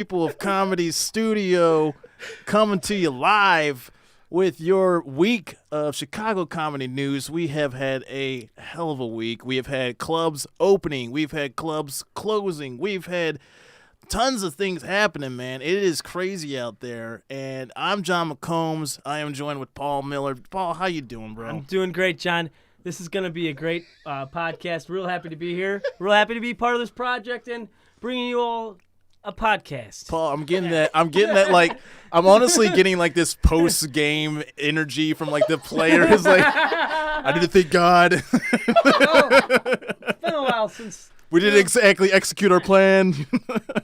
People of Comedy Studio coming to you live with your week of Chicago comedy news. We have had a hell of a week. We have had clubs opening. We've had clubs closing. We've had tons of things happening, man. It is crazy out there. And I'm John McCombs. I am joined with Paul Miller. Paul, how you doing, bro? I'm doing great, John. This is going to be a great podcast. Real happy to be here. Real happy to be part of this project and bringing you all a podcast. Paul, I'm getting that. Like, I'm honestly getting like this post-game energy from like the players. Like, I need to thank God. It's been a while since we didn't exactly execute our plan.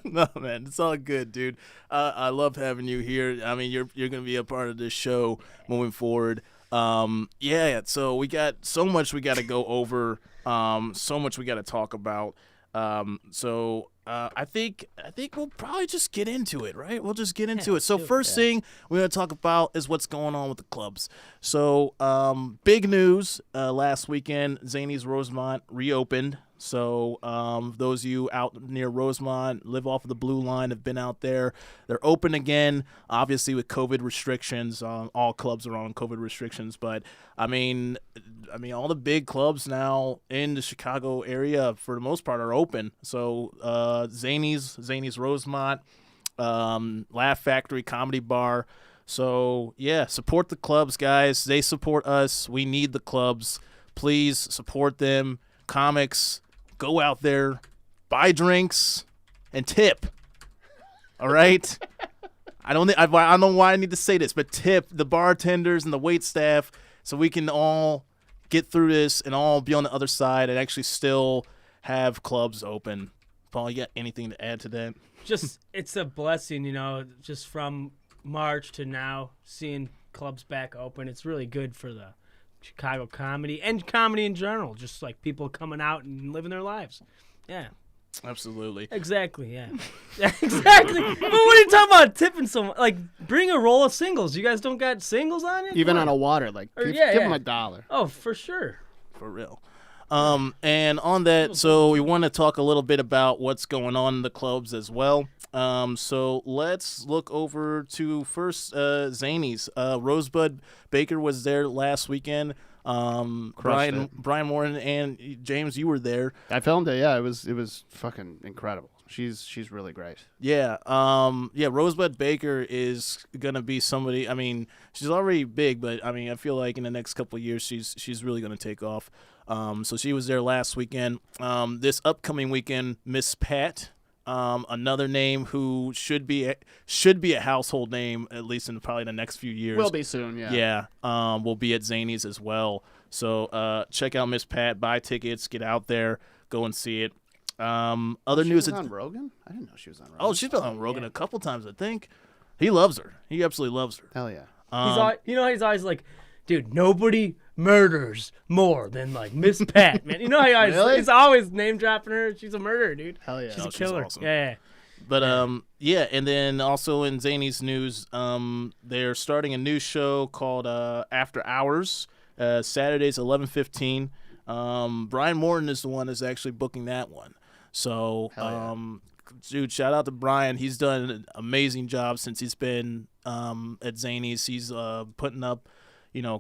No, man, it's all good, dude. I love having you here. I mean, you're gonna be a part of this show moving forward. So we got so much we got to go over. So much we got to talk about. I think we'll probably just get into it, right? We'll just get into it. So first thing we're going to talk about is what's going on with the clubs. So big news last weekend, Zanies Rosemont reopened. So those of you out near Rosemont, live off of the Blue Line, have been out there. They're open again, obviously with COVID restrictions. All clubs are on COVID restrictions. But, I mean, all the big clubs now in the Chicago area, for the most part, are open. So Zanies Rosemont, Laugh Factory, Comedy Bar. So, yeah, support the clubs, guys. They support us. We need the clubs. Please support them. Comics, go out there, buy drinks, and tip. All right? I don't know why I need to say this, but tip the bartenders and the wait staff so we can all get through this and all be on the other side and actually still have clubs open. Paul, you got anything to add to that? Just it's a blessing, just from March to now, seeing clubs back open. It's really good for the Chicago comedy and comedy in general, just like people coming out and living their lives. Yeah. Absolutely. Exactly, yeah. Exactly. But what are you talking about tipping someone? Like, bring a roll of singles. You guys don't got singles on it? Even on a water, like, give them $1. Oh, for sure. For real. And on that, so we want to talk a little bit about what's going on in the clubs as well. So let's look over to first Zanies. Rosebud Baker was there last weekend. Brian Warren and James, you were there. I filmed it. Yeah, it was fucking incredible. She's really great. Yeah. Rosebud Baker is gonna be somebody. I mean, she's already big, but I mean, I feel like in the next couple of years, she's really gonna take off. So she was there last weekend. This upcoming weekend, Miss Pat. Another name who should be a household name, at least in probably the next few years. Will be soon, yeah. Yeah, will be at Zanies as well. So check out Miss Pat, buy tickets, get out there, go and see it. Other news. She was on Rogan? I didn't know she was on Rogan. Oh, she's been on Rogan a couple times, I think. He loves her. He absolutely loves her. Hell yeah. He's always like, dude, nobody murders more than like Miss Pat, man. You know how he's always name dropping her. She's a murderer, dude. Hell yeah. She's a killer. Awesome. Yeah. But and then also in Zanies news, they're starting a new show called After Hours. Saturdays 11:15. Brian Morton is the one that's actually booking that one. So dude, shout out to Brian. He's done an amazing job since he's been at Zanies. He's putting up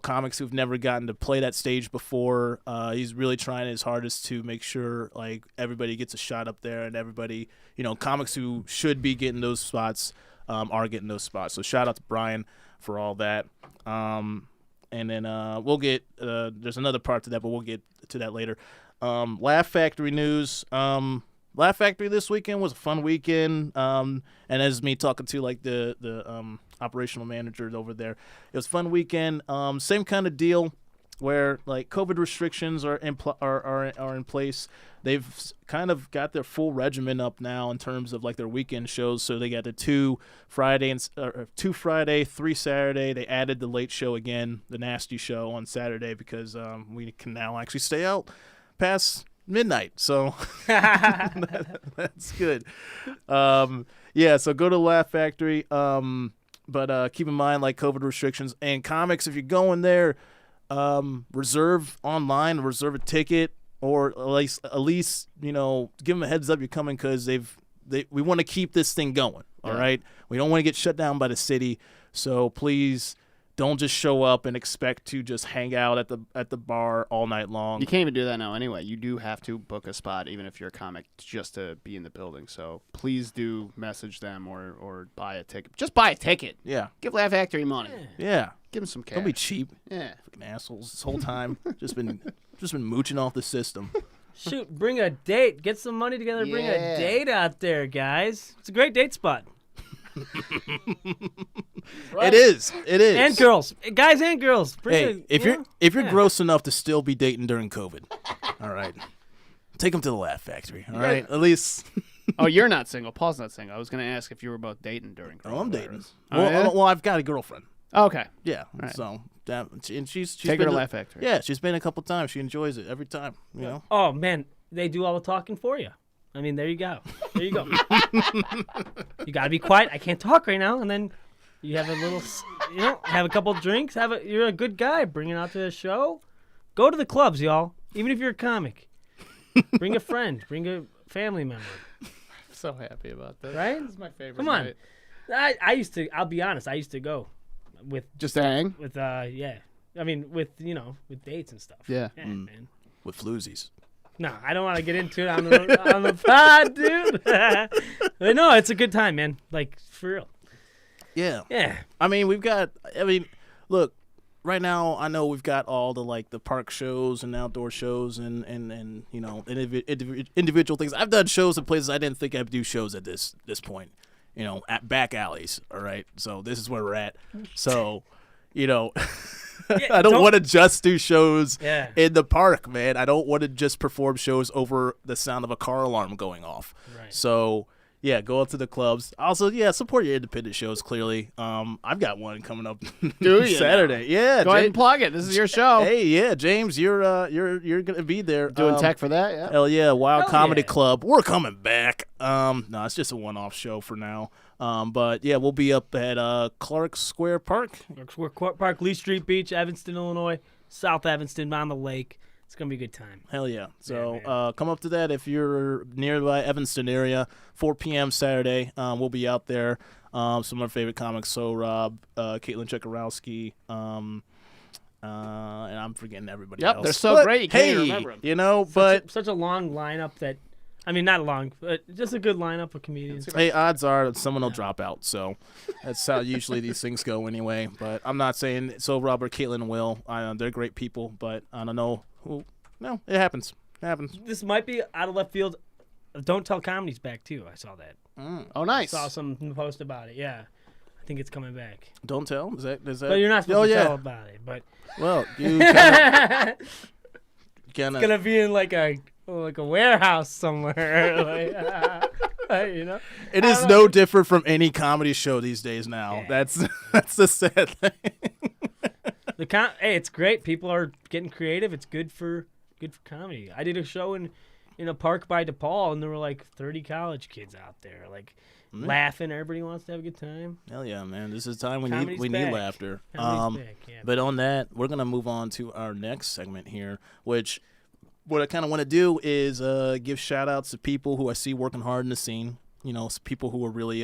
comics who've never gotten to play that stage before. He's really trying his hardest to make sure like everybody gets a shot up there, and everybody, comics who should be getting those spots are getting those spots. So shout out to Brian for all that. And then we'll get there's another part to that, but we'll get to that later. Laugh Factory news. Laugh Factory this weekend was a fun weekend. And as me talking to like the operational managers over there, it was a fun weekend. Same kind of deal where like COVID restrictions are in place. They've kind of got their full regimen up now in terms of like their weekend shows. So they got the 2 Friday, 3 Saturday. They added the late show again, the nasty show on Saturday, because we can now actually stay out past midnight, so that's good. So go to Laugh Factory, but keep in mind like COVID restrictions and comics. If you're going there, reserve online, reserve a ticket, or at least give them a heads up you're coming, because we want to keep this thing going. All right, we don't want to get shut down by the city. So please don't just show up and expect to just hang out at the bar all night long. You can't even do that now anyway. You do have to book a spot, even if you're a comic, just to be in the building. So please do message them or buy a ticket. Just buy a ticket. Yeah. Give Laugh Factory money. Yeah. Give them some cash. Don't be cheap. Yeah. Fucking assholes this whole time. just been mooching off the system. Shoot, bring a date. Get some money together. Bring a date out there, guys. It's a great date spot. Right. It is. And girls, guys and girls. Hey, if you're gross enough to still be dating during COVID, all right, take them to the Laugh Factory. All right, at least. Oh, you're not single. Paul's not single. I was going to ask if you were both dating during COVID. Oh, I'm dating. Oh, yeah? Well, I've got a girlfriend. Oh, okay. Yeah. Right. So and she's Take her to Laugh Factory. Yeah, she's been a couple times. She enjoys it every time. You know. Oh man, they do all the talking for you. I mean, there you go. There you go. You gotta be quiet. I can't talk right now, and then you have a little, have a couple drinks. You're a good guy. Bring it out to the show. Go to the clubs, y'all. Even if you're a comic, bring a friend. Bring a family member. I'm so happy about this. Right? This is my favorite. Come on. night. I used to. I'll be honest. I used to go with Just to hang. with yeah. I mean, with dates and stuff. Yeah. Man. With floozies. No, I don't want to get into it on the pod, dude. But no, it's a good time, man. Like, for real. Yeah. Yeah. I mean, look, right now I know we've got all the park shows and outdoor shows and individual things. I've done shows in places I didn't think I'd do shows at this point. At back alleys. All right. So this is where we're at. So, I don't want to just do shows in the park, man. I don't want to just perform shows over the sound of a car alarm going off. Right. So, yeah, go up to the clubs. Also, support your independent shows, clearly. I've got one coming up Saturday. Yeah. Go ahead and plug it. This is your show. Hey, yeah, James, you're going to be there. Doing tech for that, yeah. Hell yeah, Wild Comedy yeah. Club. We're coming back. No, it's just a one-off show for now. But yeah, we'll be up at Clark Square Park. Clark Park, Lee Street Beach, Evanston, Illinois, South Evanston, on the lake. It's gonna be a good time. Hell yeah! So come up to that if you're nearby Evanston area. 4 p.m. Saturday. We'll be out there. Some of our favorite comics: So Rob, Caitlin Chekarowski, and I'm forgetting everybody else. Yep, they're so great. You can't even remember them. But such a long lineup that. I mean, not long, but just a good lineup of comedians. Hey, odds are someone will drop out, so that's how usually these things go anyway. But I'm not saying so. Robert, Caitlin, and Will, they're great people, but I don't know who. No, it happens. It happens. This might be out of left field. Don't Tell Comedy's back too. I saw that. Oh, nice. Saw some post about it. Yeah, I think it's coming back. Don't tell. Is that? But you're not supposed to tell about it. But well, you kinda, it's gonna be in like a warehouse somewhere. It is no different from any comedy show these days now. Yeah. That's the sad thing. Hey, it's great. People are getting creative. It's good for comedy. I did a show in a park by DePaul, and there were like 30 college kids out there, laughing. Everybody wants to have a good time. Hell yeah, man! This is time we Comedy's need laughter. Back, yeah. But on that, we're gonna move on to our next segment here, which. What I kind of want to do is give shout-outs to people who I see working hard in the scene, people who are really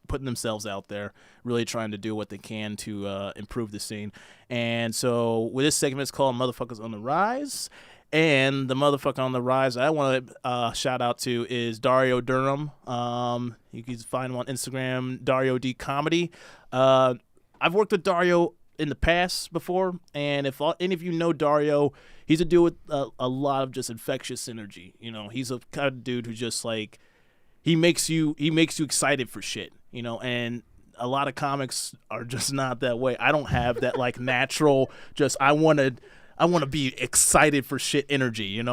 putting themselves out there, really trying to do what they can to improve the scene. And so with this segment, it's called Motherfuckers on the Rise. And the motherfucker on the rise I want to shout out to is Dario Durham. You can find him on Instagram, Dario D Comedy. I've worked with Dario in the past before, and if any of you know Dario, he's a dude with a lot of just infectious energy. He's a kind of dude who just he makes you excited for shit. And a lot of comics are just not that way. I don't have that natural just I want to be excited for shit energy, I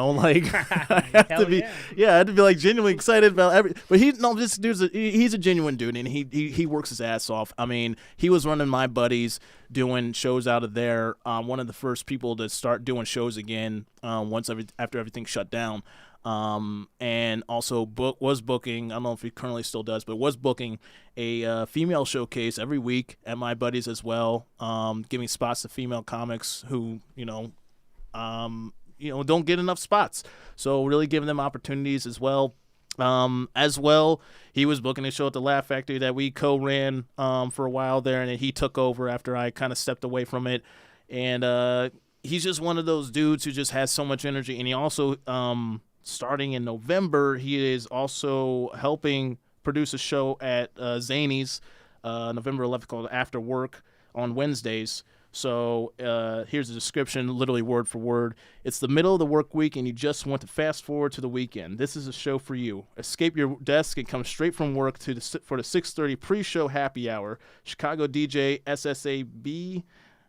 have to be, I have to be genuinely excited about but this dude's he's a genuine dude, and he works his ass off. I mean, he was running My Buddies, doing shows out of there. One of the first people to start doing shows again, after everything shut down. And also was booking, I don't know if he currently still does, but was booking a female showcase every week at My Buddies as well, giving spots to female comics who, don't get enough spots. So really giving them opportunities as well. As well, he was booking a show at the Laugh Factory that we co-ran for a while there, and then he took over after I kind of stepped away from it. And he's just one of those dudes who just has so much energy. And he also, starting in November, he is also helping produce a show at Zany's November 11th called After Work on Wednesdays. So here's the description, literally word for word. It's the middle of the work week and you just want to fast forward to the weekend. This is a show for you. Escape your desk and come straight from work for the 6:30 pre-show happy hour. Chicago DJ SSAB.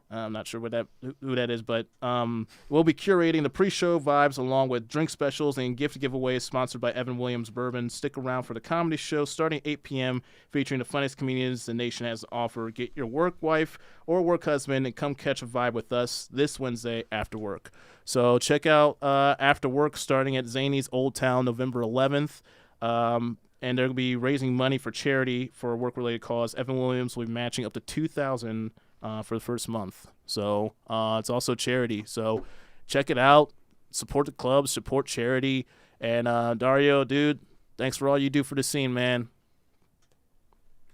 I'm not sure who that is, but we'll be curating the pre-show vibes along with drink specials and gift giveaways sponsored by Evan Williams Bourbon. Stick around for the comedy show starting 8 p.m. featuring the funniest comedians the nation has to offer. Get your work wife or work husband and come catch a vibe with us this Wednesday after work. So check out After Work starting at Zany's Old Town November 11th. And they'll be raising money for charity for a work-related cause. Evan Williams will be matching up to $2,000 for the first month. So it's also charity. So check it out. Support the club. Support charity. And Dario, dude, thanks for all you do for the scene, man.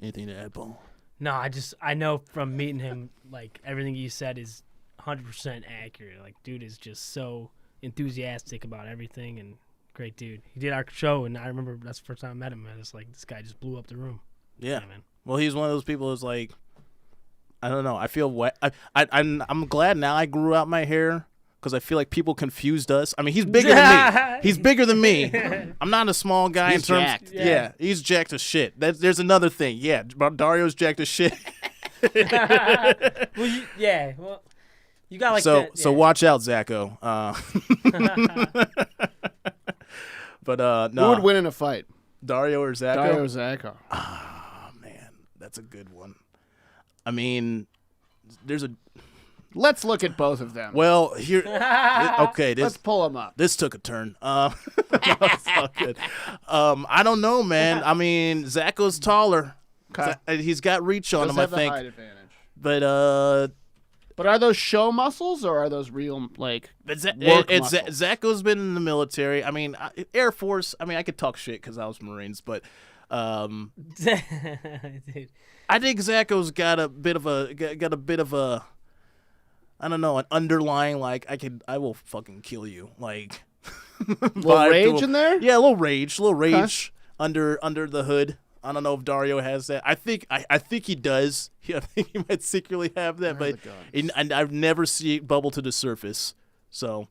Anything to add, Paul? No, I know from meeting him, like, everything you said is 100% accurate. Like, dude is just so enthusiastic about everything and great dude. He did our show, and I remember that's the first time I met him. I was like, this guy just blew up the room. Yeah, man. Well, he's one of those people who's like, I don't know. I feel wet. I'm glad now I grew out my hair because I feel like people confused us. I mean, he's bigger than me. He's bigger than me. I'm not a small guy He's in terms. jacked. Yeah, he's jacked as shit. There's another thing. Yeah, Dario's jacked as shit. Well, you got like that. So watch out, Zacho. But no. Who would win in a fight? Dario or Zacho? Dario or Zacho? Oh man, that's a good one. I mean, Let's look at both of them. Well, here. Okay, Let's pull them up. this took a turn. No, it's all good. I don't know, man. I mean, Zacho's taller. Okay. He's got reach on Does him, I have the think. height advantage. But are those show muscles or are those real work muscles? Zacho's been in the military. I mean, Air Force. I mean, I could talk shit because I was Marines, but Dude. I think Zacho's got a bit of a I don't know, an underlying like I will fucking kill you, like Little rage in there? Yeah, a little rage under the hood. I don't know if Dario has that. I think he does. I think he might secretly have that, but and I've never seen it bubble to the surface. So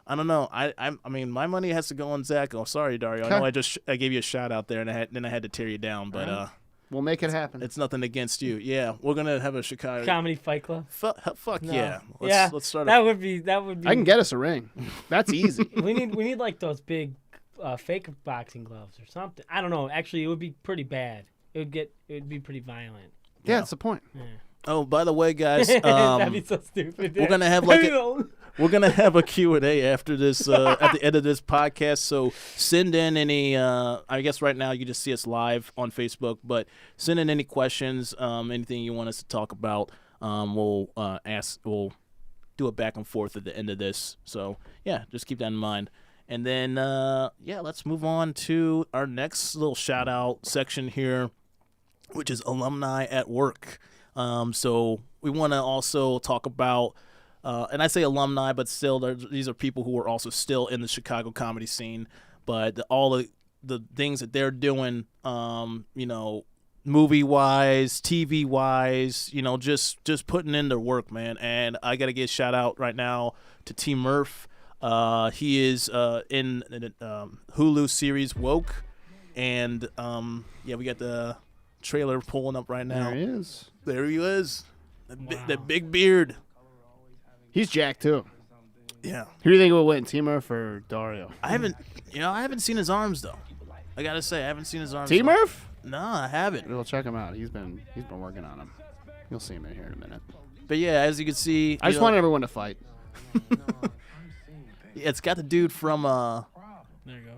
I don't know. I mean, my money has to go on Zacho. Sorry, Dario. I know I gave you a shout out there, and I had to tear you down, but we'll make it happen. it's nothing against you. Yeah, we're gonna have a Chicago Comedy Fight Club. Fuck No. yeah. Let's start. That would be. I can get us a ring. That's easy. we need like those big fake boxing gloves or something. I don't know. Actually, it would be pretty bad. It would be pretty violent. Yeah, that's the point. Yeah. Oh, by the way, guys, That'd be so stupid. we're gonna have we're gonna have a Q&A after this at the end of this podcast. So send in any. I guess right now you just see us live on Facebook, but send in any questions, anything you want us to talk about. We'll ask. We'll do it back and forth at the end of this. So yeah, just keep that in mind. And then let's move on to our next little shout out section here, which is Alumni at Work. So we want to also talk about, and I say alumni, but still, these are people who are also still in the Chicago comedy scene. But all the things that they're doing, movie-wise, TV-wise, just putting in their work, man. And I got to give a shout out right now to T. Murph. He is in the Hulu series Woke. And, we got the trailer pulling up right now. There he is. There he is. That big beard. He's jacked too. Yeah. Who do you think will win, T-Murph or Dario? I haven't seen his arms though. I gotta say, I haven't seen his arms. T-Murph? No, I haven't. We'll check him out. He's been working on him. You'll see him in here in a minute. But yeah, as you can see, I just wanted everyone to fight. It's got the dude from There you go.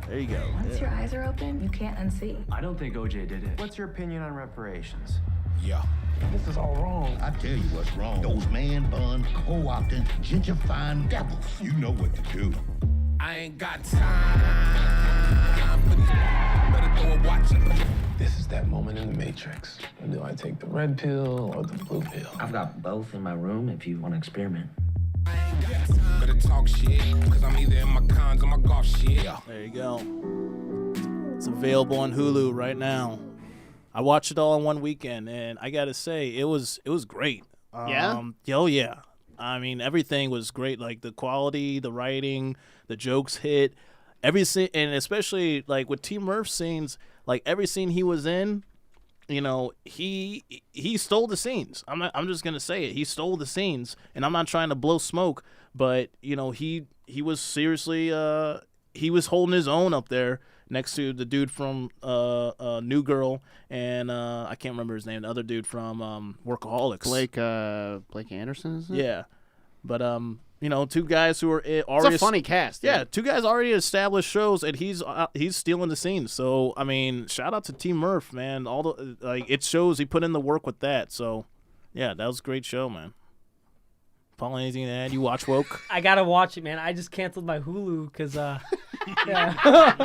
There you go. Once your eyes are open, you can't unsee. I don't think OJ did it. What's your opinion on reparations? Yeah. This is all wrong. I tell you what's wrong. Those man bun, co-opting, gentrifying devils. You know what to do. I ain't got time This is that moment in the Matrix. Do I take the red pill or the blue pill? I've got both in my room if you want to experiment. Better talk shit, cause I'm either in my cons or my golf shit. There you go. It's available on Hulu right now. I watched it all in one weekend, and I gotta say, it was great. Yeah? Oh yeah. I mean, everything was great. Like the quality, the writing, the jokes hit. Every scene, and especially like with T. Murph scenes, like every scene he was in, you know, he stole the scenes. I'm just gonna say it. He stole the scenes, and I'm not trying to blow smoke, but you know, he was seriously he was holding his own up there next to the dude from New Girl, and I can't remember his name. The other dude from Workaholics. Blake Anderson, isn't it? Yeah, but you know, two guys who are already It's a funny cast. yeah, two guys already established shows, and he's stealing the scene. So I mean, shout out to T. Murph, man. All the it shows he put in the work with that. So yeah, that was a great show, man. Paul, anything to add? You watch Woke? I gotta watch it, man. I just canceled my Hulu because yeah.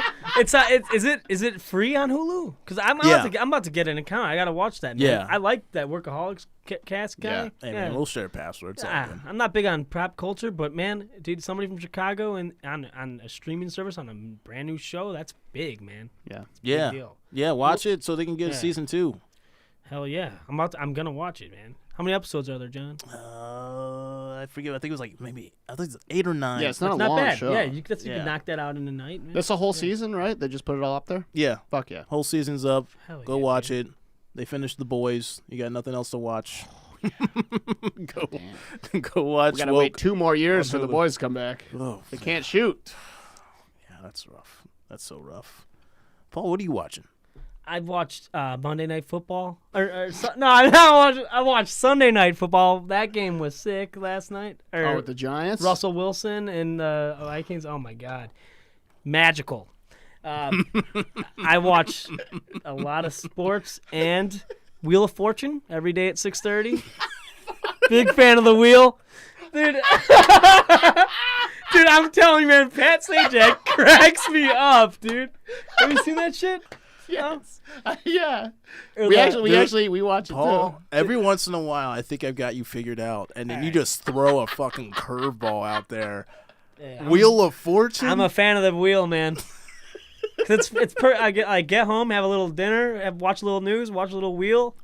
Is it free on Hulu? Because I'm about to get an account. I gotta watch that. Man. Yeah. I like that Workaholics cast guy. Hey, man, we'll share passwords. I'm not big on pop culture, but man, dude, somebody from Chicago and on a streaming service on a brand new show, that's big, man. Yeah. It's a big deal. Yeah. Watch it so they can get a season 2. Hell yeah, I'm gonna watch it, man. How many episodes are there, John? I forget. I think it was like I think it's 8 or 9. Yeah, it's not It's a not long bad. show. Yeah, you could Yeah. knock that out in a night, man. That's a whole season, right? They just put it all up there? Yeah. Fuck yeah. Whole season's up. Hell Go yeah, watch dude. it. They finished The Boys. You got nothing else to watch. Go watch. We gotta Woke. wait 2 more years for the boys to come back. Oh, They can't shoot. yeah, that's rough. That's so rough. Paul, what are you watching? I've watched Monday Night Football. I watched Sunday Night Football. That game was sick last night. With the Giants? Russell Wilson and the Vikings. Oh my God, magical. I watch a lot of sports and Wheel of Fortune every day at 6:30. Big fan of the Wheel, dude. Dude, I'm telling you, man, Pat Sajak cracks me up, dude. Have you seen that shit? Yes. Yeah. Or We that- actually watch it Paul, too. every once in a while, I think I've got you figured out, and then you just throw a fucking curveball out there. Yeah, Wheel of Fortune? I'm a fan of the Wheel, man. 'Cause I get home, have a little dinner, watch a little news, watch a little Wheel,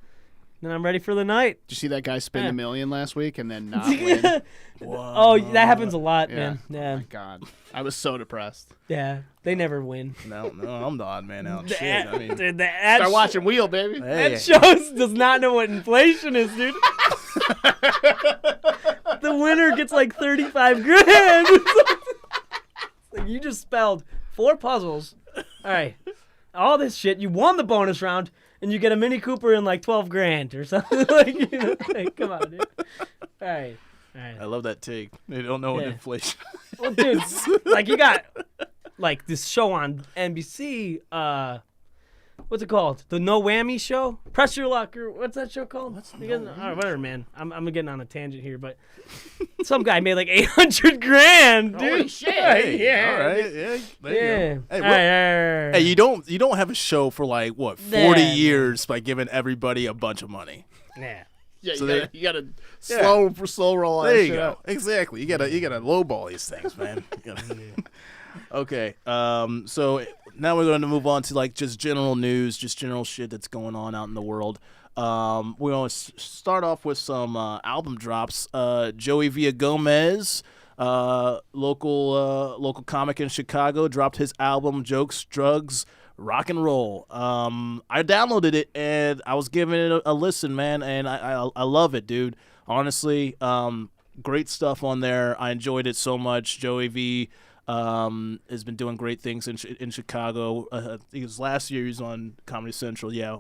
then I'm ready for the night. Did you see that guy spin Yeah. $1 million last week and then not win? Oh, that happens a lot, Yeah. man. Oh Yeah, my God. I was so depressed. yeah. They never win. No, I'm the odd man out. Shit, I mean, Dude, Start watching Wheel, baby. hey, that shows does not know what inflation is, dude. The winner gets like 35 grand. Like, you just spelled 4 puzzles. All right, all this shit. You won the bonus round, and you get a Mini Cooper and like 12 grand or something. Like, like, come on, dude. All right. I love that take. They don't know what Yeah. inflation. Well, dude, like you got like this show on NBC. What's it called? The No Whammy Show? Press Your Luck, or what's that show called? Whatever, man. I'm getting on a tangent here, but some guy made like 800 grand, dude. Holy shit. Yeah. All right. Yeah. There Yeah. you go. Hey, All right. hey, you don't have a show for like what 40 Nah, years by giving everybody a bunch of money. Yeah. Yeah, So you gotta slow roll There that you shit go. out. Exactly. You gotta lowball these things, man. Okay. So now we're going to move on to like just general news, just general shit that's going on out in the world. We're going to start off with some album drops. Joey Villagomez, local comic in Chicago, dropped his album Jokes, Drugs, Rock and Roll. I downloaded it and I was giving it a listen, man, and I love it, dude. Honestly, great stuff on there. I enjoyed it so much. Joey V has been doing great things in Chicago. I think it was last year he was on Comedy Central. Yeah.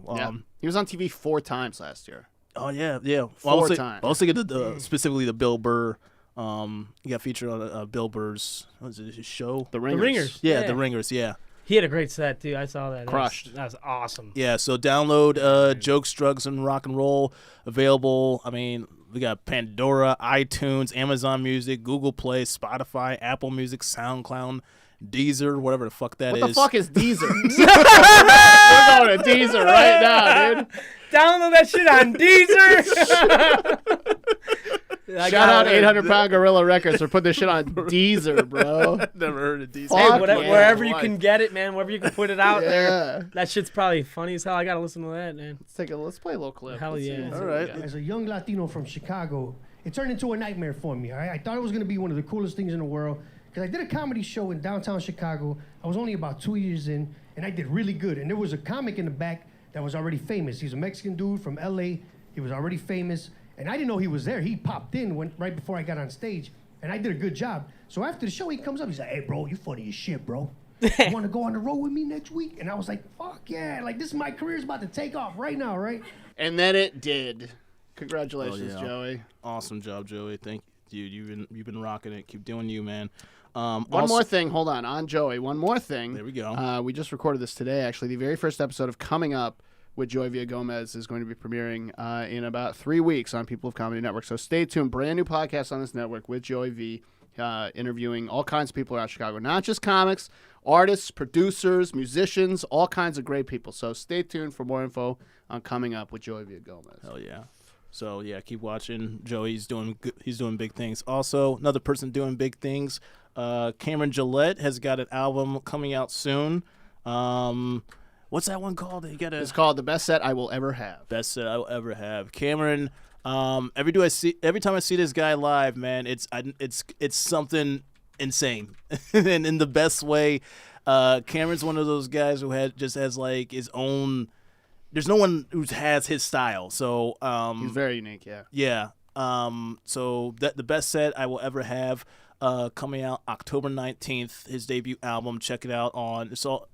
He was on TV 4 times last year. Oh yeah. Well, 4 times. I was thinking of specifically the Bill Burr. He got featured on Bill Burr's what is it, his show? The The Ringers. Ringers. Yeah, The Ringers. Yeah. He had a great set too. I saw that. Crushed. That was awesome. Yeah, so download Jokes, Drugs, and Rock and Roll. Available, I mean, we got Pandora, iTunes, Amazon Music, Google Play, Spotify, Apple Music, SoundCloud, Deezer, whatever the fuck that is. What the fuck is Deezer? We're going to Deezer right now, dude. Download that shit on Deezer. Shout out 800-Pound Gorilla Records for putting this shit on Deezer, bro. Never heard of Deezer. Fuck Hey, yeah, wherever you boy. can get it, man. Wherever you can put it out there. Yeah. That shit's probably funny as hell. I gotta listen to that, man. Let's play a little clip. Hell Let's see yeah. what All we right. got. As a young Latino from Chicago, it turned into a nightmare for me. All right? I thought it was going to be one of the coolest things in the world because I did a comedy show in downtown Chicago. I was only about 2 years in, and I did really good. And there was a comic in the back that was already famous. He's a Mexican dude from L.A. He was already famous, and I didn't know he was there. He popped in right before I got on stage, and I did a good job. So after the show, he comes up. He's like, "Hey, bro, you funny as shit, bro. You want to go on the road with me next week?" And I was like, "Fuck yeah! Like this, my career's about to take off right now, right?" And then it did. Congratulations, Oh, yeah. Joey. Awesome job, Joey. Thank you. You've been rocking it. Keep doing you, man. One more thing. Hold on Joey. One more thing. There we go. We just recorded this today, actually. The very first episode of Coming Up with Joey Villagomez is going to be premiering in about 3 weeks on People of Comedy Network. So stay tuned. Brand new podcast on this network with Joey V, interviewing all kinds of people around Chicago. Not just comics, artists, producers, musicians, all kinds of great people. So stay tuned for more info on Coming Up with Joey Villagomez. Hell yeah. So yeah, keep watching. Joey's doing good. He's doing big things. Also, another person doing big things. Cameron Gillette has got an album coming out soon. What's that one called? It's called The Best Set I Will Ever Have. Best set I will ever have. Cameron. Every time I see this guy live, man, it's something insane, and in the best way. Cameron's one of those guys who has like his own. There's no one who has his style, so He's very unique, yeah. yeah. So the best set I will ever have, coming out October 19th. His debut album. Check it out on. It's available.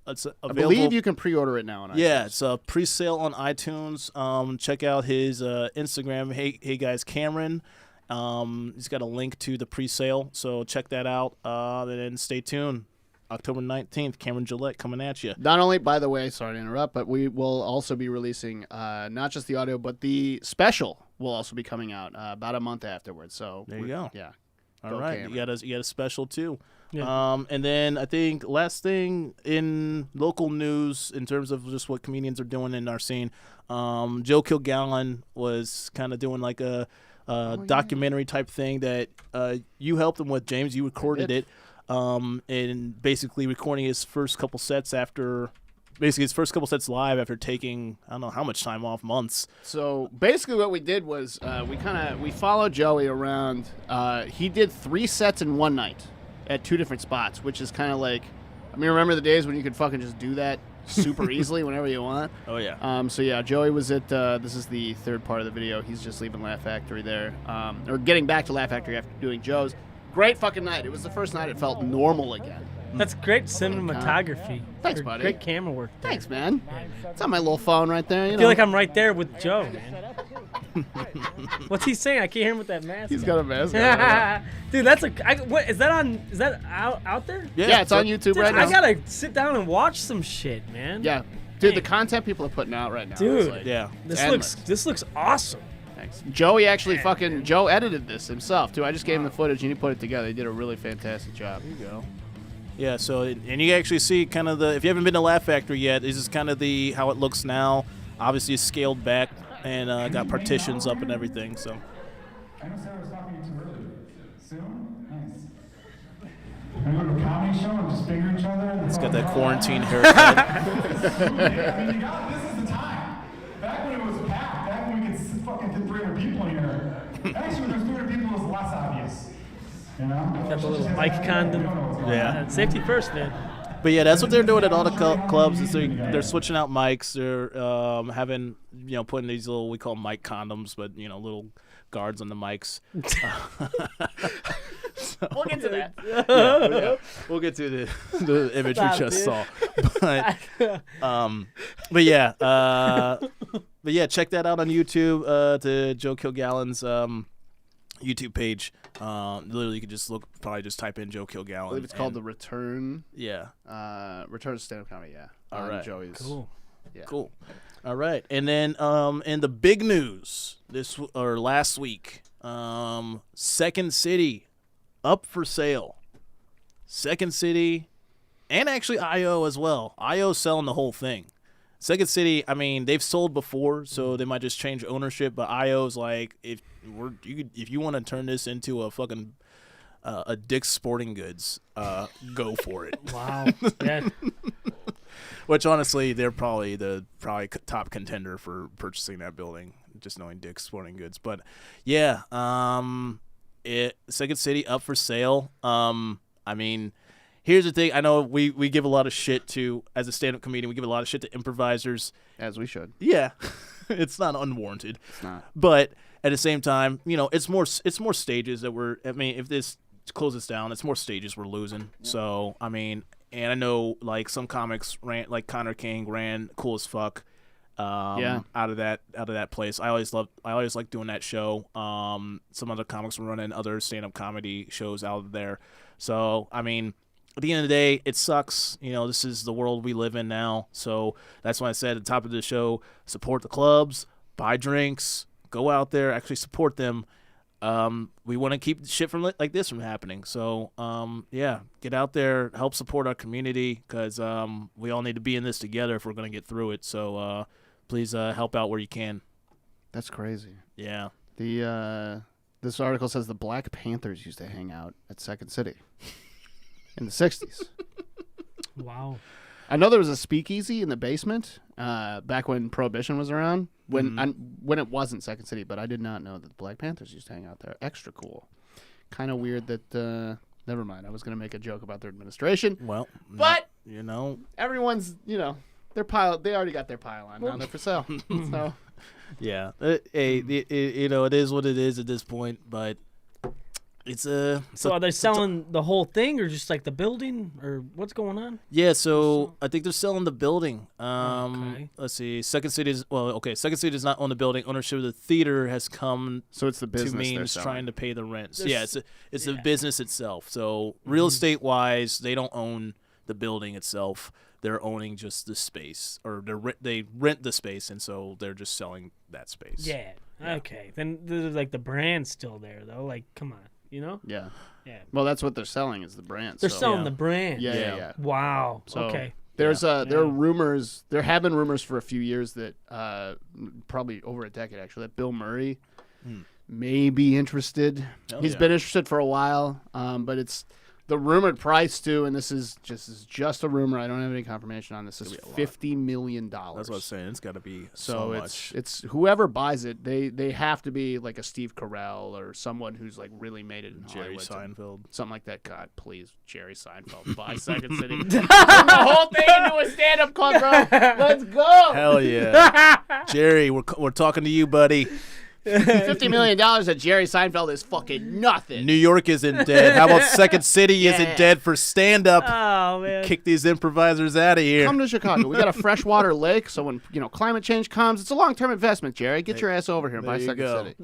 I believe you can pre-order it now on iTunes. Yeah, it's a pre-sale on iTunes. Check out his Instagram. Hey guys, Cameron. He's got a link to the pre-sale, so check that out. And then stay tuned. October 19th, Cameron Gillette coming at you. Not only, by the way, sorry to interrupt, but we will also be releasing not just the audio, but the special will also be coming out about a month afterwards. So There you go. Yeah. All Go right, Cameron. you got a special too. Yeah. And then I think last thing in local news in terms of just what comedians are doing in our scene, Joe Kilgallen was kind of doing like a documentary type thing that you helped him with, James. You recorded it, and basically recording his first couple sets live after taking I don't know how much time off, months. So basically what we did was we followed Joey around. He did 3 sets in one night at 2 different spots, which is kind of like, I mean, remember the days when you could fucking just do that super easily whenever you want? Oh yeah. So yeah, Joey was at, this is the third part of the video. He's just leaving Laugh Factory there, or getting back to Laugh Factory after doing Joe's. Great fucking night. It was the first night it felt normal again. That's great cinematography. Thanks, Or buddy. Great camera work. There. Thanks, man. It's on my little phone right there. I feel like I'm right there with Joe, man. What's he saying? I can't hear him with that mask. He's on. got a mask on. Dude, that's what is that on? Is that out there? Yeah, it's on YouTube Dude, right now. I gotta sit down and watch some shit, man. Yeah, dude, the Dang. content people are putting out right now. Dude. is like, Yeah. This looks awesome. Thanks. Joey actually Joe edited this himself too. I just gave him the footage and he put it together. He did a really fantastic job. Here you go. Yeah, so and you actually see kind of if you haven't been to Laugh Factory yet, this is kind of how it looks now. Obviously, it's scaled back and got partitions up and everything. So I know Sarah was talking to you too early. Soon? Nice. Are you going to a comedy show and just finger each other? it's got that quarantine haircut. I mean, this is the time. Back when it was packed, back when we could fucking fit 300 people in here. Actually, when there's 300 people, it was less obvious. You know? Got the little mic condom. Yeah. Safety first, man. But yeah, that's what they're doing at all the clubs. Is they're switching out mics. They're having putting these little, we call them mic condoms, but little guards on the mics. We'll get to that. Yeah. We'll get to the image Stop, we just dude. saw. But yeah, check that out on YouTube. To Joe Kilgallen's YouTube page. Literally, you can just probably just type in Joe Kilgallen. I believe it's called The Return. Yeah. Return to Stand-Up Comedy. Yeah. All on right. Joey's. Cool. Yeah. Cool. All right, and then in the big news last week, Second City up for sale. Second City and actually IO as well. IO's selling the whole thing. Second City, I mean, they've sold before, so they might just change ownership. But IO's like, if you want to turn this into a fucking a Dick's Sporting Goods, go for it. Wow. Yeah. Which honestly, they're probably top contender for purchasing that building, just knowing Dick's Sporting Goods. But yeah, Second City up for sale. I mean, here's the thing. I know we give a lot of shit to, as a stand-up comedian, we give a lot of shit to improvisers. As we should. Yeah, it's not unwarranted. It's not. But at the same time, it's more stages that we're. I mean, if this closes down, it's more stages we're losing. Yeah. So I mean. And I know, like, some comics ran, like Connor King ran Cool as Fuck, out of that place. I always like doing that show. Some other comics were running other stand-up comedy shows out of there. So I mean, at the end of the day, it sucks. This is the world we live in now. So that's why I said at the top of the show, support the clubs, buy drinks, go out there, actually support them. We want to keep shit like this from happening. So, get out there, help support our community, because we all need to be in this together if we're going to get through it. So, please help out where you can. That's crazy. Yeah. This article says the Black Panthers used to hang out at Second City in the 60s. Wow. I know there was a speakeasy in the basement back when Prohibition was around, when it wasn't Second City, but I did not know that the Black Panthers used to hang out there. Extra cool. Kind of weird that, never mind. I was going to make a joke about their administration. Well, but, everyone's, they already got their pile on. Now they're for sale. So, yeah. It is what it is at this point, but So are they selling the whole thing, or just like the building, or what's going on? Yeah, so I think they're selling the building. Okay. Let's see. Second City is does not own the building. Ownership of the theater has come. So it's the business to means they're trying to pay the rent. Yeah, it's the business itself. So real estate wise, they don't own the building itself. They're owning just the space, or they rent the space, and so they're just selling that space. Yeah. Okay. Then the brand's still there though. Like, come on. Yeah. Yeah. Well, that's what they're selling is the brand. They're selling the brand. Yeah. Wow. So okay. There are rumors. There have been rumors for a few years that, probably over a decade actually, that Bill Murray may be interested. He's been interested for a while, but it's the rumored price too, and this is just a rumor. I don't have any confirmation on this. Is $50 million. That's what I was saying. It's got to be so much. It's whoever buys it. They have to be like a Steve Carell or someone who's like really made it in Jerry Hollywood. Seinfeld, something like that. God, please, Jerry Seinfeld buy Second City. Turn the whole thing into a stand-up club, bro. Let's go. Hell yeah, Jerry. We're talking to you, buddy. $50 million at Jerry Seinfeld is fucking nothing. New York isn't dead. How about Second City isn't dead for stand-up? Oh, man. Kick these improvisers out of here. Come to Chicago. We got a freshwater lake, so when climate change comes, it's a long-term investment, Jerry. Get your ass over here and buy Second City.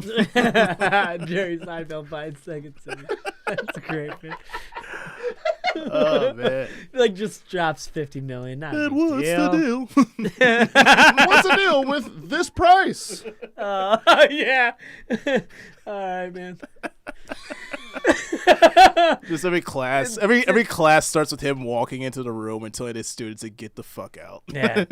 Jerry Seinfeld buys Second City. That's great, man. Oh, man. Like, just drops $50 million. Not a big What's deal. the deal? What's the deal with this price? Yeah. All right, man. Just every class starts with him walking into the room and telling his students to get the fuck out. Yeah.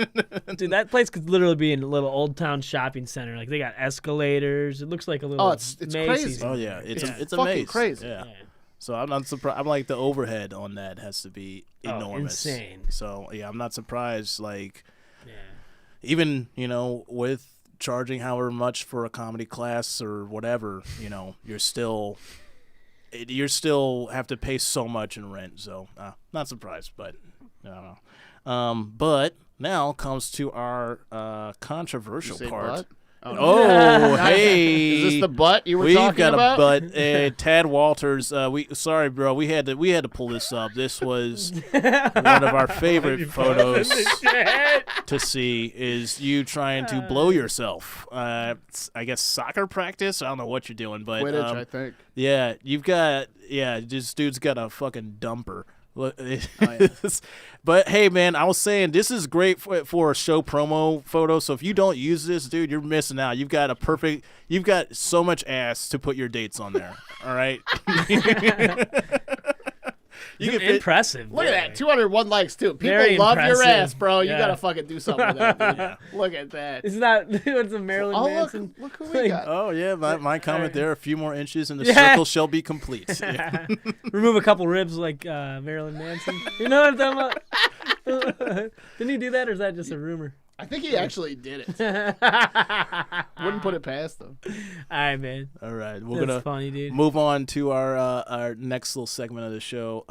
Dude, that place could literally be in a little old town shopping center. Like, they got escalators. It looks like a little it's Macy's. crazy. Oh yeah, it's a fucking maze. crazy. Yeah. So I'm not surprised. I'm like, the overhead on that has to be enormous. Insane. So yeah, I'm not surprised. Like, even with charging however much for a comedy class or whatever, you're still have to pay so much in rent. So not surprised, but I don't know. But now comes to our controversial part. Butt? Oh, hey! Is this the butt you were We've talking got about? a butt. Tad Walters. Sorry, bro. We had to pull this up. This was one of our favorite photos to see. Is you trying to blow yourself? I guess soccer practice. I don't know what you're doing, but Quidditch, I think. Yeah, this dude's got a fucking dumper. But hey, man, I was saying this is great for a show promo photo. So if you don't use this, dude, you're missing out. You've got so much ass to put your dates on there. All right. You can fit, impressive. Look at that, 201 likes too. People Very love your impressive. ass, bro. You Yeah. gotta fucking do something with that. Dude. Yeah. Look at that. Isn't that what's a Marilyn Manson? Look who we got. Oh yeah, my comment there. A few more inches and the Yeah. circle shall be complete. Yeah. Remove a couple ribs like Marilyn Manson. You know what I'm talking about? Didn't he do that, or is that just a rumor? I think he actually did it. Wouldn't put it past him. All right, man. All right, That's gonna funny, dude. move on to our next little segment of the show.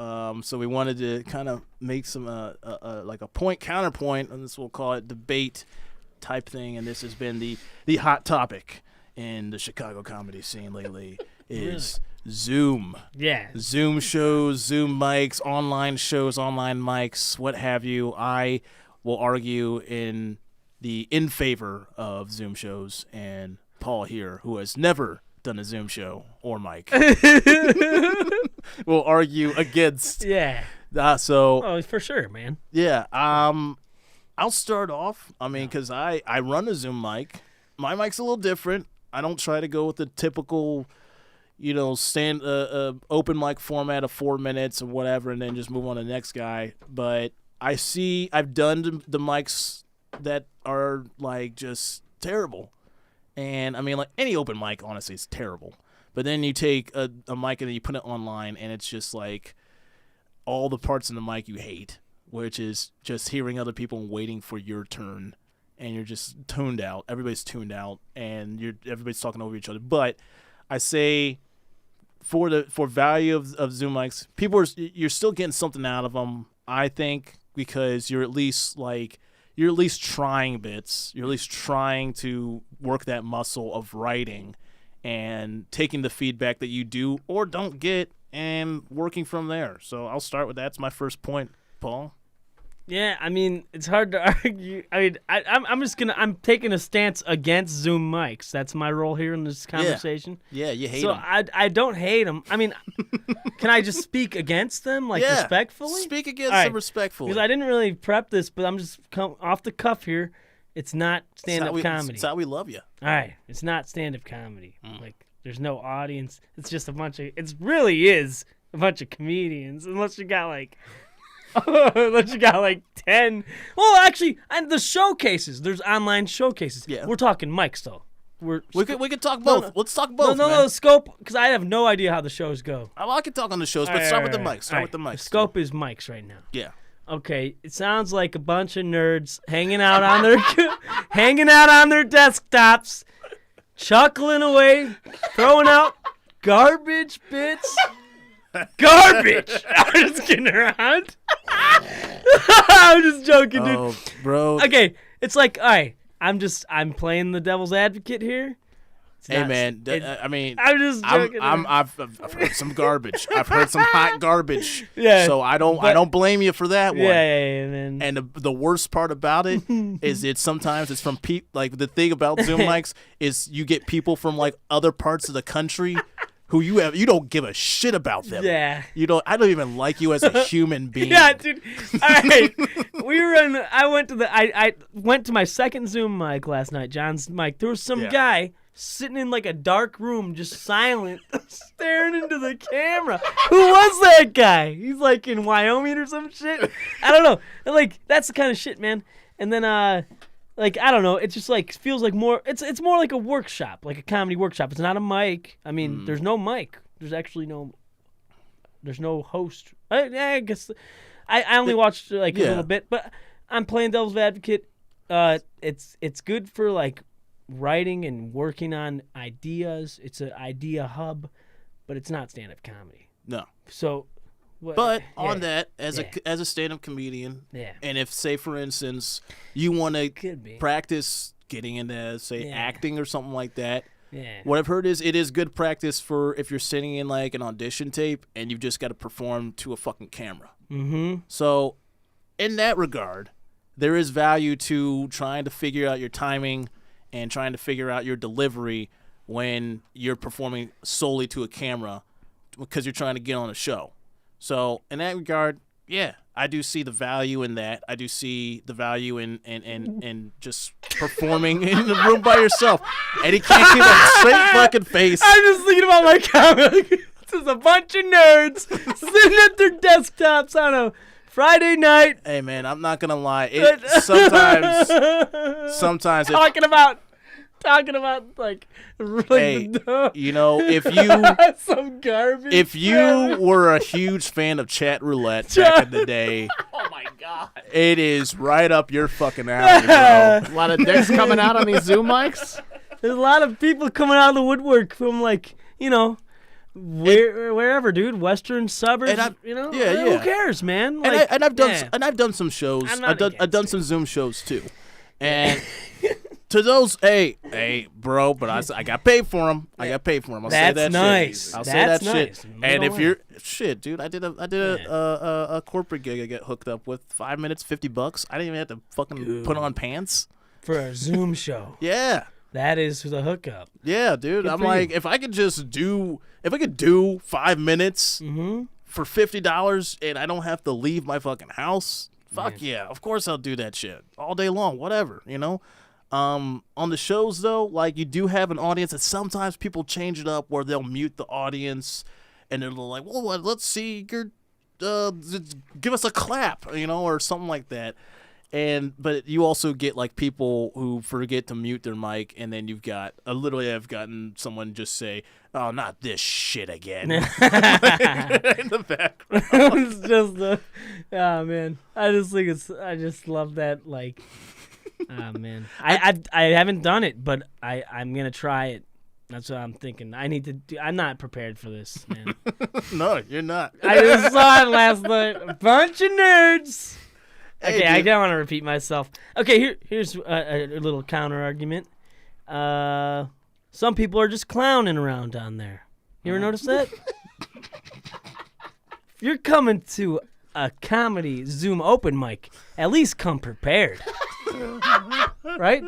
So we wanted to kind of make some like a point counterpoint, and this we'll call it debate type thing. And this has been the hot topic in the Chicago comedy scene lately is Zoom. Yeah. Zoom shows, Zoom mics, online shows, online mics, what have you. I will argue in favor of Zoom shows, and Paul here, who has never done a Zoom show or mic, will argue against. Yeah. So Oh, for sure, man. yeah, I'll start off. I mean, because I run a Zoom mic. My mic's a little different. I don't try to go with the typical, stand open mic format of 4 minutes or whatever, and then just move on to the next guy. But I've done the mics that are like just terrible, and I mean like any open mic honestly is terrible. But then you take a mic and then you put it online, and it's just like all the parts in the mic you hate, which is just hearing other people and waiting for your turn, and you're just tuned out. Everybody's tuned out, and everybody's talking over each other. But I say for value of Zoom mics, you're still getting something out of them, I think, because you're at least trying bits. You're at least trying to work that muscle of writing and taking the feedback that you do or don't get and working from there. So I'll start with that. That's my first point, Paul. Yeah, I mean, it's hard to argue. I mean, I'm taking a stance against Zoom mics. That's my role here in this conversation. Yeah, you hate them. So I don't hate them. I mean, can I just speak against them, respectfully? Speak against them respectfully. Because I didn't really prep this, but I'm just off the cuff here. It's not stand-up comedy. It's how we love you. All right, it's not stand-up comedy. Like, there's no audience. It's just it really is a bunch of comedians, unless you got like 10. Well, actually, and the showcases. There's online showcases. Yeah. We're talking mics, though. We could talk both. No. Let's talk both. No, scope, because I have no idea how the shows go. I can talk on the shows, but start with the mics. Start with the mics. The scope is mics right now. Yeah. Okay, it sounds like a bunch of nerds hanging out on their desktops, chuckling away, throwing out garbage bits. Garbage! I'm just kidding around. I'm just joking, dude. Oh, bro. Okay, it's like, all right, I'm playing the devil's advocate here. Hey, man, I mean, I'm just joking. I've heard some garbage. I've heard some hot garbage. Yeah. So I don't blame you for that one. Yeah, man. And the worst part about it is sometimes it's from people. Like the thing about Zoom mics is you get people from like other parts of the country who you don't give a shit about them. Yeah. I don't even like you as a human being. Yeah, dude. All right. I went to my second Zoom mic last night, John's mic. There was some guy sitting in like a dark room, just silent, staring into the camera. Who was that guy? He's like in Wyoming or some shit. I don't know. And, like, that's the kind of shit, man. And then like, I don't know, it just like feels like more it's more like a workshop, like a comedy workshop. It's not a mic. I mean, there's no mic. There's actually no host. I guess I only watched like a little bit, but I'm playing devil's advocate. It's good for like writing and working on ideas. It's an idea hub, but it's not stand-up comedy. No. So but on that, as a stand-up comedian, and if, say, for instance, you want to practice getting into, say, acting or something like that, what I've heard is it is good practice for if you're sitting in, like, an audition tape and you've just got to perform to a fucking camera. Mm-hmm. So, in that regard, there is value to trying to figure out your timing and trying to figure out your delivery when you're performing solely to a camera because you're trying to get on a show. So in that regard, yeah, I do see the value in that. I do see the value in just performing in the room by yourself. And he can't keep a straight fucking face. I'm just thinking about my comment. This is a bunch of nerds sitting at their desktops on a Friday night. Hey, man, I'm not gonna lie. Sometimes talking about like hey, you know, if you some garbage. If you were a huge fan of chat roulette back in the day, oh my god, it is right up your fucking alley, bro. A lot of dicks coming out on these Zoom mics. There's a lot of people coming out of the woodwork from like, you know, wherever, dude, western suburbs. You know, who cares, man? Like, and I've done some shows. I've done some Zoom shows too, and. To those, hey, bro, but I got paid for them. I got paid for them. I'll say that nice. shit. I'll That's say that nice. shit. And if you're shit, dude, I did a corporate gig I get hooked up with. 5 minutes, $50. I didn't even have to fucking put on pants for a Zoom show. Yeah, that is the hookup. Yeah, dude. I'm like, if I could do 5 minutes for $50 and I don't have to leave my fucking house, fuck yeah, of course I'll do that shit all day long, whatever, you know. On the shows though, like you do have an audience, and sometimes people change it up where they'll mute the audience, and they're like, "Well, let's see your, give us a clap," you know, or something like that. But you also get like people who forget to mute their mic, and then you've got literally I've gotten someone just say, "Oh, not this shit again," in the background. It's just oh man, I just love that like. Oh man, I haven't done it, but I'm gonna try it. That's what I'm thinking. I need to do. I'm not prepared for this, man. No, you're not. I just saw it last night. A bunch of nerds. Hey, okay, dude. I don't want to repeat myself. Okay, here's a little counter argument. Some people are just clowning around down there. You ever notice that? If you're coming to a comedy Zoom open mic, at least come prepared. Right?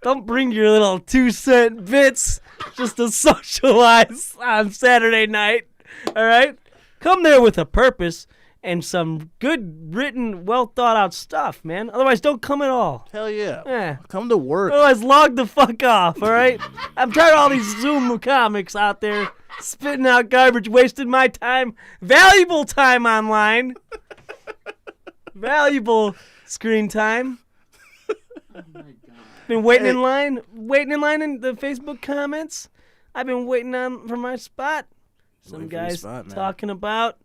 Don't bring your little 2-cent bits just to socialize on Saturday night. All right? Come there with a purpose and some good written, well thought out stuff, man. Otherwise, don't come at all. Hell yeah. Yeah. Come to work. Otherwise, log the fuck off, all right? I'm tired of all these Zoom comics out there spitting out garbage, wasting my time, valuable time online. Valuable screen time. Oh my God. Been waiting in line in the Facebook comments. I've been waiting for my spot. Some guys talking about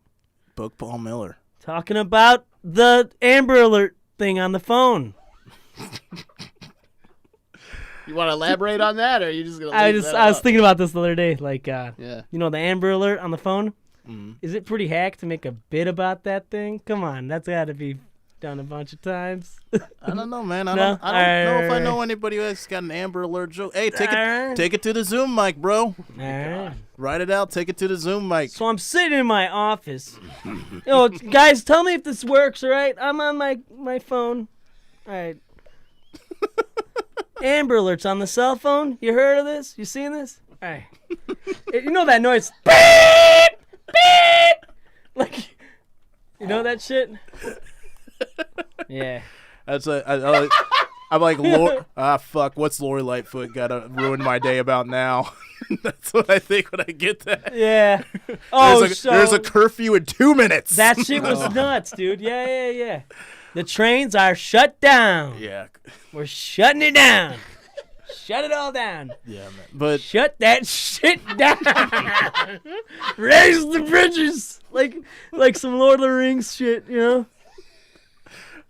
Book Paul Miller. Talking about the Amber Alert thing on the phone. You want to elaborate on that, or are you just gonna? I was thinking about this the other day. Like, yeah, you know, the Amber Alert on the phone. Is it pretty hack to make a bit about that thing? Come on, that's got to be done a bunch of times. I don't know, man. I don't know if I know anybody who has got an Amber Alert joke. Hey, take it to the Zoom mic, bro. All right. Write it out. Take it to the Zoom mic. So I'm sitting in my office. You know, guys, tell me if this works, all right? I'm on my phone. All right. Amber Alerts on the cell phone. You heard of this? You seen this? All right. You know that noise? Beep! Beep! Like, you know that shit? Yeah. That's I'm like, fuck, what's Lori Lightfoot gotta ruin my day about now? That's what I think when I get that. Yeah. Oh, there's a curfew in 2 minutes. That shit was nuts, dude. Yeah. The trains are shut down. Yeah. We're shutting it down. Shut it all down. Yeah, man. But shut that shit down. Raise the bridges. Like some Lord of the Rings shit, you know?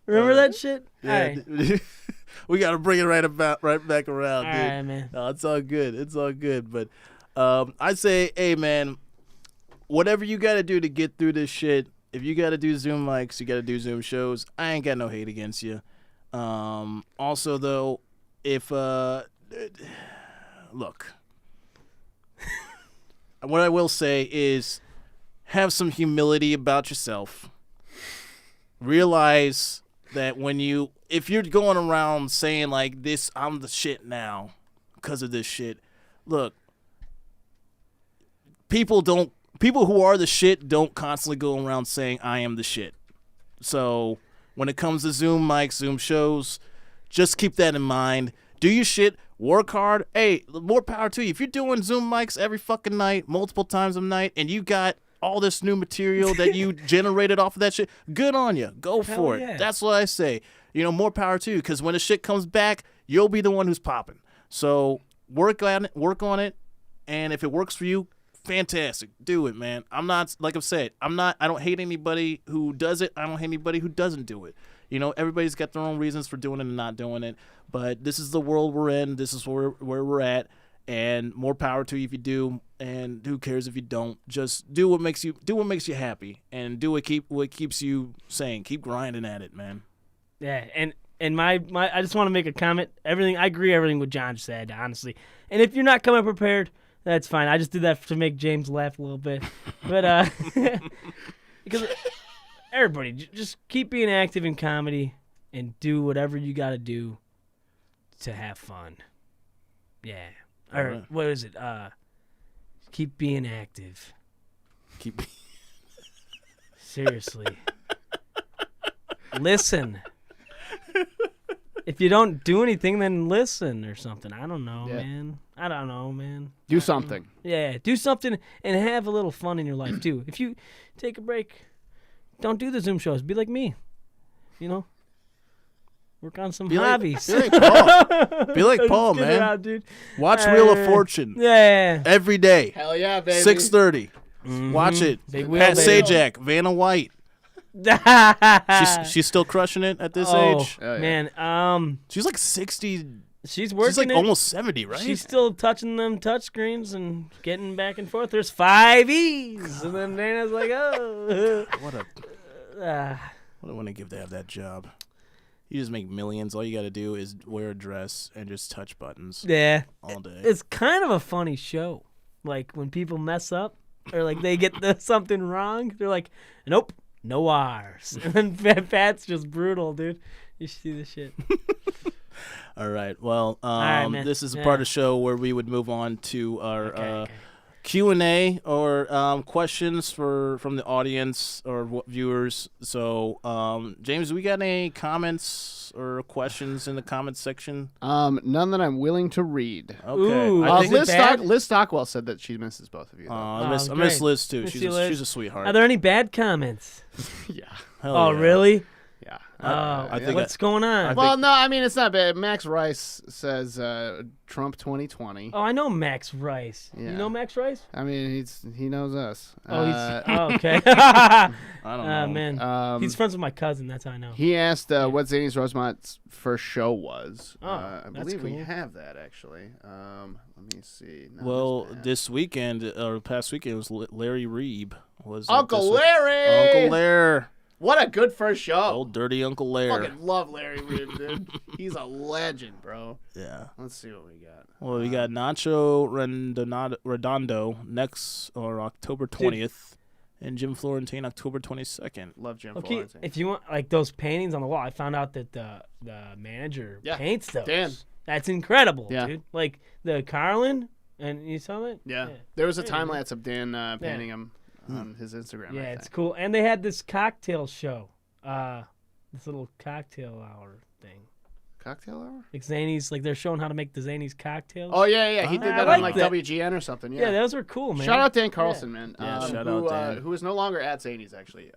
Remember that shit? Yeah. Right. We got to bring it right back around, all dude. Right, man. No, it's all good. It's all good. But I say, hey, man, whatever you got to do to get through this shit, if you got to do Zoom mics, you got to do Zoom shows, I ain't got no hate against you. Also, though, if look, what I will say is have some humility about yourself. Realize that if you're going around saying like this, I'm the shit now because of this shit. Look, people who are the shit don't constantly go around saying I am the shit. So when it comes to Zoom mics, Zoom shows, just keep that in mind. Do your shit. Work hard. Hey, more power to you. If you're doing Zoom mics every fucking night, multiple times a night, and you got all this new material that you generated off of that shit, good on you. Go for it. That's what I say. More power to you, because when the shit comes back, you'll be the one who's popping. So work on it, and if it works for you, fantastic. Do it, man. I'm not, like I've said, I don't hate anybody who does it. I don't hate anybody who doesn't do it. Everybody's got their own reasons for doing it and not doing it. But this is the world we're in. This is where we're at. And more power to you if you do. And who cares if you don't? Just do what makes you happy, and do what keeps you sane. Keep grinding at it, man. Yeah, and my I just want to make a comment. I agree everything what John said, honestly. And if you're not coming prepared, that's fine. I just did that to make James laugh a little bit. But because everybody just keep being active in comedy and do whatever you got to do to have fun. Yeah. Or what is it? Keep being active. Seriously. Listen. If you don't do anything, then listen or something. I don't know, man. I don't know, man. Do something. Yeah, do something and have a little fun in your life, too. If you take a break, don't do the Zoom shows. Be like me. Work on some hobbies. Be like Paul. Be like Paul, man. Out, dude. Watch Wheel of Fortune. Yeah. Every day. Hell yeah, baby. 6:30. Watch it. Big wheel, Pat baby. Sajak, Vanna White. She's still crushing it at this age. Oh, yeah. Man, she's like 60. She's working. She's like almost 70, right? She's still touching them touch screens and getting back and forth. There's 5 E's, and then Dana's like, oh. What a what a gift to have that job. You just make millions. All you got to do is wear a dress and just touch buttons. Yeah, all day. It's kind of a funny show. Like when people mess up or like they get something wrong, they're like, nope. No R's. And then Pat's just brutal, dude. You should see this shit. All right. Well, man. This is a part of the show where we would move on to our Q&A or questions from the audience or viewers. So, James, we got any comments or questions in the comments section? None that I'm willing to read. Okay. Ooh, Liz Stockwell said that she misses both of you. I miss Liz too. She's a sweetheart. Are there any bad comments? Yeah. Hell yeah. Really? Yeah. I think what's going on? Well, no, I mean, it's not bad. Max Rice says Trump 2020. Oh, I know Max Rice. Yeah. You know Max Rice? I mean, he knows us. Okay. I don't know. Man. He's friends with my cousin. That's how I know. He asked what Zanies Rosemont's first show was. I believe cool. we have that, actually. Let me see. No, this weekend, or past weekend, was Larry Reeb. Uncle Larry! Uncle Larry. What a good first show. Old dirty Uncle Larry. Fucking love Larry Reeb, dude. He's a legend, bro. Yeah. Let's see what we got. Well, we got Nacho Redondo next, or October 20th, and Jim Florentine October 22nd. Love Jim Florentine. If you want, like, those paintings on the wall, I found out that the manager paints those. Dan. That's incredible, dude. Like, the Carlin, and you saw that? Yeah. There was a time-lapse of Dan painting them on his Instagram. Yeah, it's cool. And they had this cocktail show, this little cocktail hour thing. Cocktail hour? Like Zanies, like they're showing how to make the Zanies cocktails. Oh, yeah. He did that on like WGN or something. Yeah, those were cool, man. Shout out Dan Carlson, man. Shout out Dan. Who is no longer at Zanies, actually.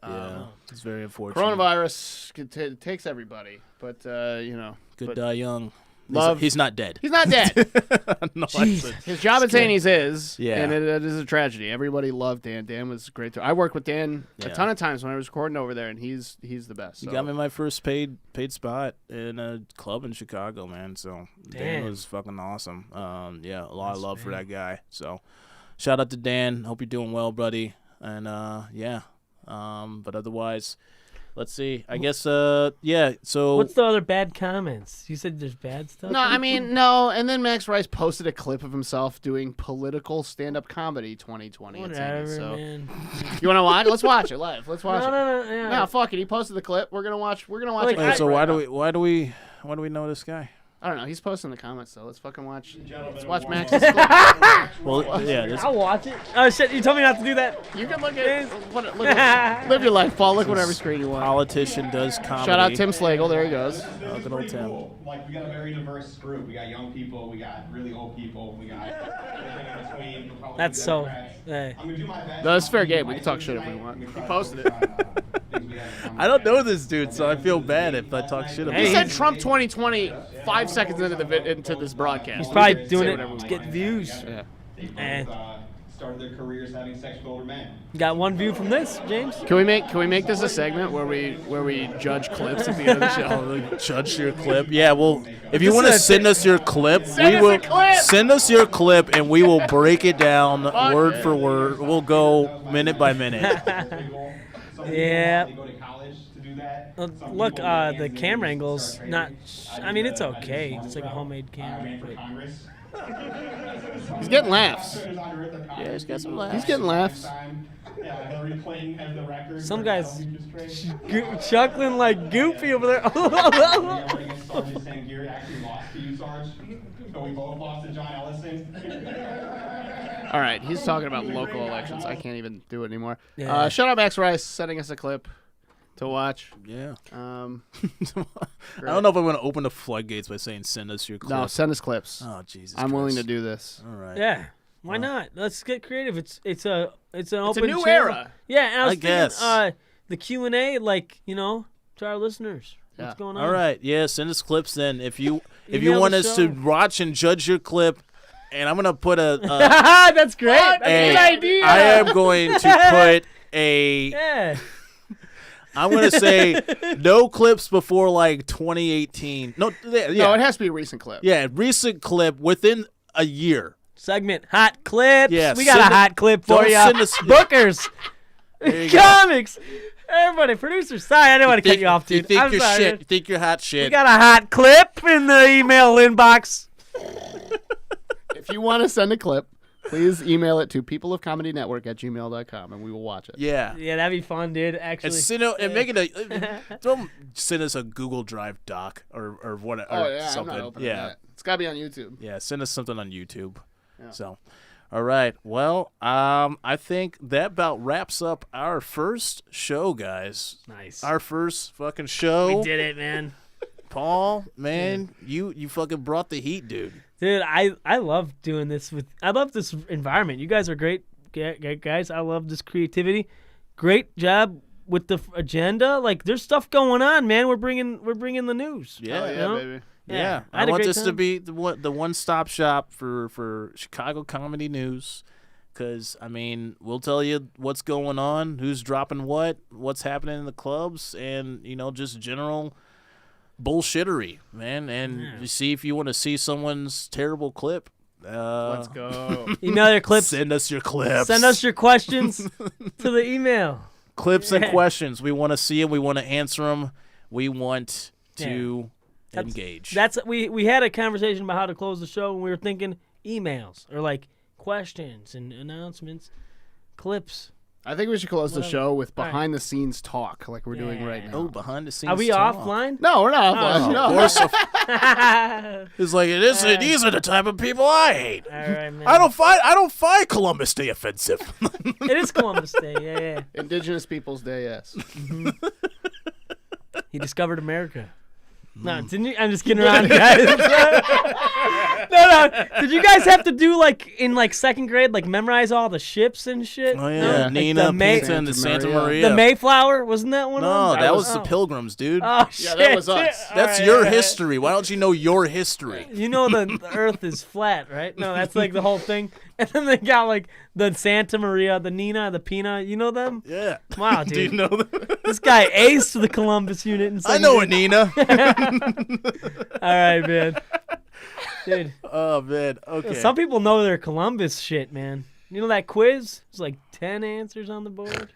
It's very unfortunate. Coronavirus takes everybody, but, Good die young. Love. He's not dead. He's not dead. No, his job at Zanies is, Yeah. and it is a tragedy. Everybody loved Dan. Dan was great too. I worked with Dan a ton of times when I was recording over there, and he's the best. He got me my first paid spot in a club in Chicago, man. So Dan was fucking awesome. A lot of love for that guy. So shout out to Dan. Hope you're doing well, buddy. And but otherwise, let's see. I guess, So what's the other bad comments? You said there's bad stuff? No, I mean, no. And then Max Rice posted a clip of himself doing political stand-up comedy 2020. Whatever, so man. You want to watch? Let's watch it live. Let's watch it. No. Yeah. No, fuck it. He posted the clip. We're gonna watch Like, it. so why do we know this guy? I don't know. He's posting the comments though. Let's fucking watch. Let's watch Max's clip. Well, yeah. This, I'll watch it. Oh shit! You told me not to do that. You can look at live your life, Paul. Look whatever screen you want. politician does comedy. Shout out Tim Slagle. There he goes. Oh, good old Tim. Like, we got a very diverse group. We got young people, we got really old people, we got everything in between. Republicans, That's so. Democrats. Hey. I'm gonna do my best. No, it's fair game. We can talk shit if we want. He posted it. I don't know this dude, so I feel bad if I talk shit about He him. said Trump 2020 5 seconds into this broadcast. He's probably Say doing whatever it we to get want. views. Yeah. Eh. Started their careers having sex with older men. Got one view from this, James. Can we make this a segment where we judge clips at the end of the show? Judge your clip. Yeah, well, if you This want to is a send us your clip, Send we us will a clip! send us your clip, and we will break it down word for word. We'll go minute by minute. Yeah. They go to college to do that. Look, the camera angle's not. I mean, it's okay. It's like a homemade I ran camera. for but- Congress. He's getting laughs. Yeah, he's got some laughs. He's getting laughs. Yeah, Hillary Clinton has the record. Some for guys self-interest rate. chuckling like Goofy over there. Yeah, running against Sergeant Sangiri actually lost to you, Sarge. So we both lost to John Ellison. All right, he's talking about local elections. I can't even do it anymore. Yeah. Shout out Max Rice sending us a clip to watch. Yeah. Um, I don't know if I'm going to open the floodgates by saying send us your clip. no, send us clips. Oh, Jesus I'm willing to Christ. do this. All right. Yeah. Why not? Let's get creative. It's an open new channel. era. Yeah, and I was I guess. thinking the Q&A, like, to our listeners. Yeah. What's going on? All right. Yeah, send us clips then. If you Email want the us show. to watch and judge your clip, and I'm going to put That's great. That's a good idea. I am going to put a Yeah. I'm going to say no clips before like 2018. No, yeah. No, it has to be a recent clip. Yeah, recent clip within a year. Segment hot clips. Yeah, we got send a hot clip for don't you. send us- Bookers, There you go. comics, everybody, producers. Sorry, I didn't want to cut you off, dude. You think I'm you're sorry. shit. You think you're hot shit. We got a hot clip in the email inbox. If you want to send a clip, please email it to peopleofcomedynetwork@gmail.com and we will watch it. Yeah. Yeah, that'd be fun, dude. Actually, And send it, and make it a. Don't send us a Google Drive doc or whatever. Oh or yeah, something. I'm not opening yeah. that. It's got to be on YouTube. Yeah, send us something on YouTube. Yeah. So, all right. Well, I think that about wraps up our first show, guys. nice. Our first fucking show. We did it, man. Paul, man, you fucking brought the heat, dude. Dude, I love doing this I love this environment. You guys are great guys. I love this creativity. Great job with the agenda. Like, there's stuff going on, man. We're bringing the news. Yeah, Oh, you yeah, know? baby. Yeah, I I had a want great this to time. be the one-stop shop for Chicago comedy news, because I mean we'll tell you what's going on, who's dropping what's happening in the clubs, and just general bullshittery, man. And you see if you want to see someone's terrible clip. Let's go. Email your clips. Send us your clips. Send us your questions to the email. clips and questions. We want to see them. We want to answer them. We want to engage. That's we had a conversation about how to close the show, and we were thinking emails or like questions and announcements, clips. I think we should close the Whatever. show with All right. behind the scenes talk like we're doing right Yeah. now. oh, behind the scenes. Are we talk. offline? No, we're not. Oh, no. Of course. It's like these are the type of people I hate. All right, man. I don't find Columbus Day offensive. It is Columbus Day. Yeah. Indigenous Peoples Day, yes. He discovered America. No, didn't you? I'm just kidding around, guys. No. Did you guys have to do in second grade, memorize all the ships and shit? Oh yeah, No? Like Nina, the May- Pinta, and the Santa Santa Maria. Maria. The Mayflower, wasn't that one? No, of them? that was the Pilgrims, dude. Oh shit! Yeah, that was us. That's All your right. history. Why don't you know your history? You know the Earth is flat, right? No, that's the whole thing. And then they got the Santa Maria, the Nina, the Pina. You know them? Yeah. Wow, Do you dude. know that? This guy aced the Columbus unit. In I know it, second Nina. grade. All right, man. Dude, Oh man. Okay. some people know their Columbus shit, man. You know that quiz? There's 10 answers on the board.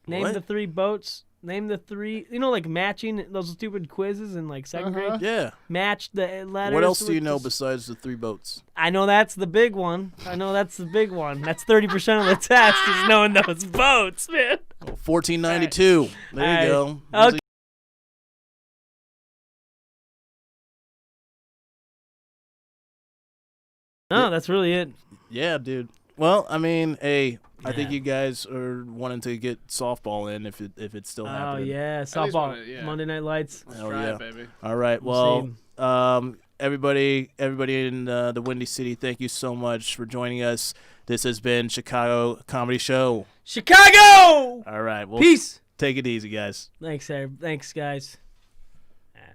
Name What? the 3 boats. Name the 3. Matching those stupid quizzes in second grade. Yeah. Match the letters. What else do you with know the- besides the 3 boats? I know that's the big one. That's 30% of the test is knowing those boats, man. 1492. There All right. you go. Okay. No, that's really it. Yeah, dude. Well, I mean, hey, I Yeah. think you guys are wanting to get softball in if it's still Oh happening. yeah, least softball, wanna- yeah. Monday Night Lights. Hell Try yeah. it, baby. All right. We'll Well, everybody in the Windy City, thank you so much for joining us. This has been Chicago Comedy Show. Chicago. All right. Well, Peace. take it easy, guys. Thanks, guys.